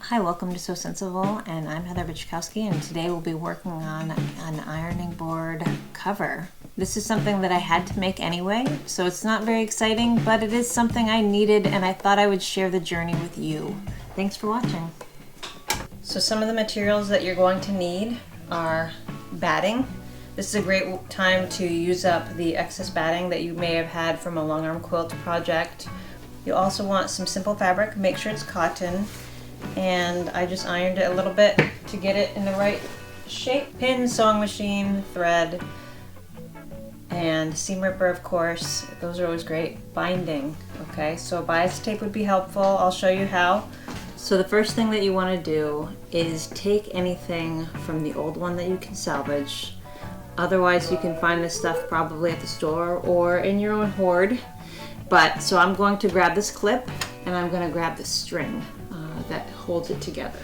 Hi, welcome to Sew Sensible, and I'm Heather Bichkowski, and today we'll be working on an ironing board cover. This is something that I had to make anyway, so it's not very exciting, but it is something I needed, and I thought I would share the journey with you. Thanks for watching. So some of the materials that you're going to need are batting. This is a great time to use up the excess batting that you may have had from a long arm quilt project. You also want some simple fabric. Make sure it's cotton. And I just ironed it a little bit to get it in the right shape. Pin, sewing machine, thread, and seam ripper, of course. Those are always great. Binding, okay? So bias tape would be helpful. I'll show you how. So the first thing that you want to do is take anything from the old one that you can salvage. Otherwise, you can find this stuff probably at the store or in your own hoard. So I'm going to grab this clip and I'm going to grab the string that holds it together.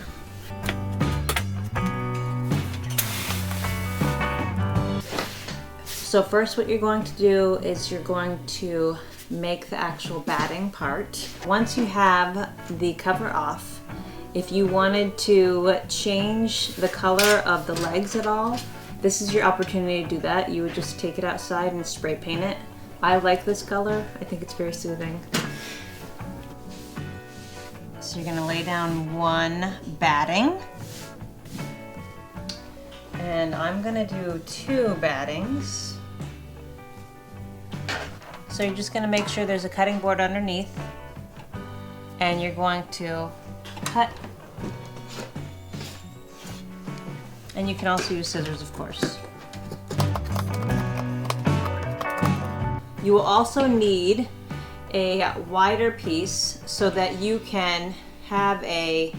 So first what you're going to do is you're going to make the actual batting part. Once you have the cover off, if you wanted to change the color of the legs at all, this is your opportunity to do that. You would just take it outside and spray paint it. I like this color. I think it's very soothing. So you're going to lay down one batting. And I'm going to do two battings. So you're just going to make sure there's a cutting board underneath. And you're going to cut. And you can also use scissors, of course. You will also need a wider piece so that you can have a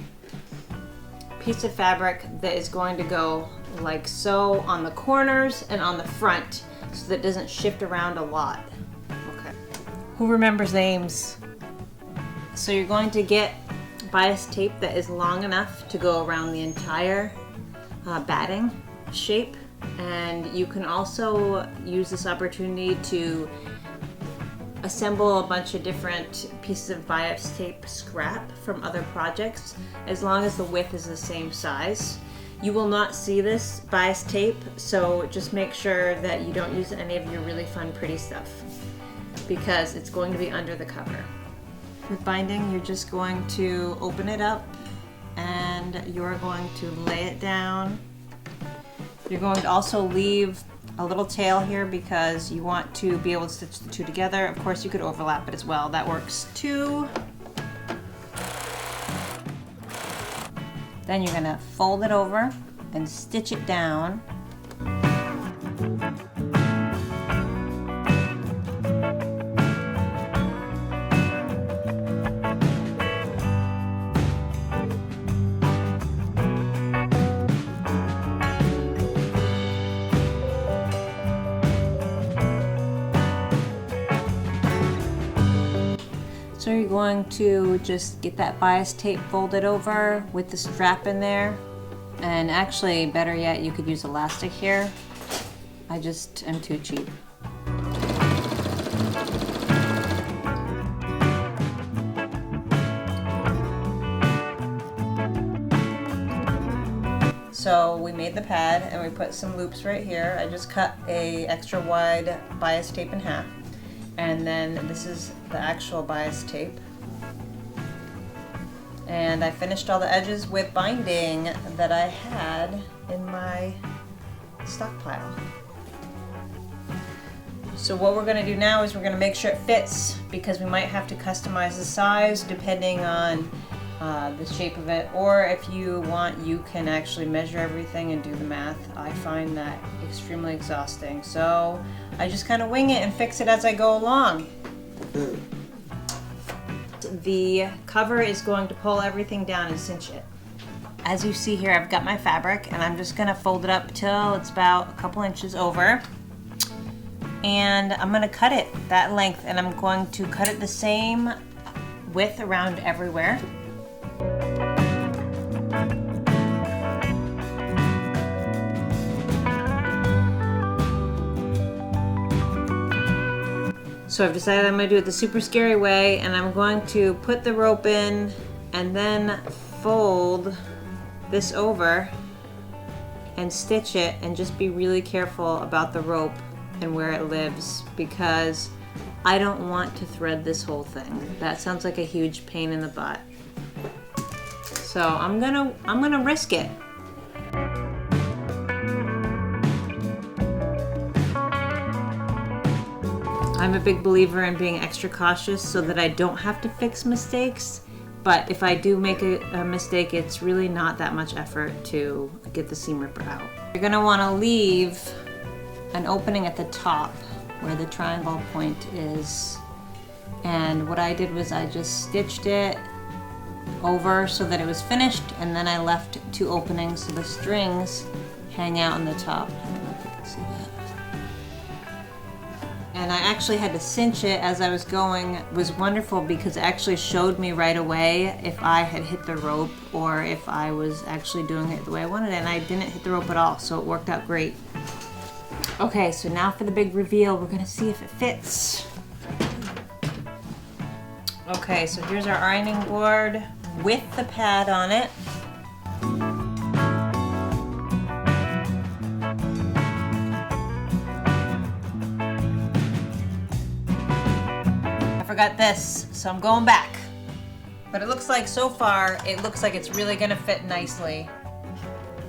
piece of fabric that is going to go like so on the corners and on the front so that it doesn't shift around a lot. Okay. Who remembers names? So you're going to get bias tape that is long enough to go around the entire batting shape, and you can also use this opportunity to assemble a bunch of different pieces of bias tape scrap from other projects as long as the width is the same size. You will not see this bias tape, so just make sure that you don't use any of your really fun pretty stuff because it's going to be under the cover. With binding, you're just going to open it up and you're going to lay it down. You're going to also leave a little tail here because you want to be able to stitch the two together. Of course, you could overlap it as well. That works too. Then you're gonna fold it over and stitch it down. So you're going to just get that bias tape folded over with the strap in there. And actually, better yet, you could use elastic here. I just am too cheap. So we made the pad and we put some loops right here. I just cut a extra wide bias tape in half. And then this is the actual bias tape. And I finished all the edges with binding that I had in my stockpile. So what we're going to do now is we're going to make sure it fits because we might have to customize the size depending on the shape of it, or if you want, you can actually measure everything and do the math. I find that extremely exhausting, so I just kind of wing it and fix it as I go along. The cover is going to pull everything down and cinch it. As you see here, I've got my fabric and I'm just going to fold it up till it's about a couple inches over, and I'm going to cut it that length, and I'm going to cut it the same width around everywhere. So I've decided I'm going to do it the super scary way, and I'm going to put the rope in and then fold this over and stitch it, and just be really careful about the rope and where it lives, because I don't want to thread this whole thing. That sounds like a huge pain in the butt. So I'm gonna risk it. I'm a big believer in being extra cautious so that I don't have to fix mistakes. But if I do make a mistake, it's really not that much effort to get the seam ripper out. You're gonna wanna leave an opening at the top where the triangle point is. And what I did was I just stitched it over so that it was finished, and then I left 2 openings so the strings hang out on the top. I don't know if you can see that. And I actually had to cinch it as I was going. It was wonderful because it actually showed me right away if I had hit the rope or if I was actually doing it the way I wanted it, and I didn't hit the rope at all, so it worked out great. Okay, so now for the big reveal, we're gonna see if it fits. Okay, so here's our ironing board with the pad on it. I forgot this, so I'm going back. But it looks like so far, it looks like it's really gonna fit nicely.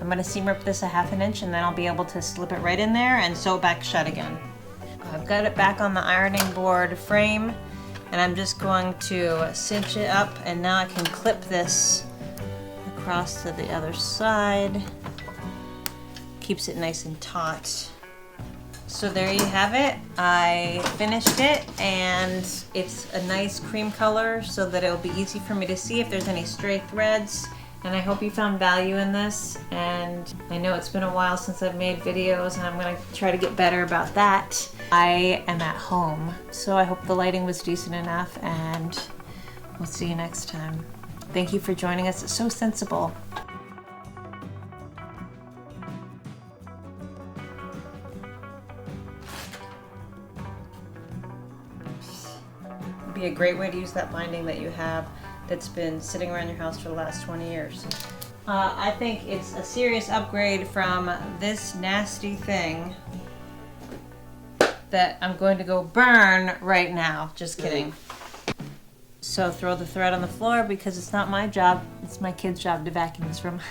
I'm gonna seam rip this a 1/2 inch, and then I'll be able to slip it right in there and sew it back shut again. I've got it back on the ironing board frame, and I'm just going to cinch it up, and now I can clip this across to the other side. Keeps it nice and taut. So there you have it. I finished it, and it's a nice cream color so that it'll be easy for me to see if there's any stray threads. And I hope you found value in this, and I know it's been a while since I've made videos, and I'm gonna try to get better about that. I am at home, so I hope the lighting was decent enough, and we'll see you next time. Thank you for joining us at Sew Sensible. It'd be a great way to use that binding that you have that's been sitting around your house for the last 20 years. I think it's a serious upgrade from this nasty thing that I'm going to go burn right now. Just kidding. So throw the thread on the floor because it's not my job, it's my kid's job to vacuum this room.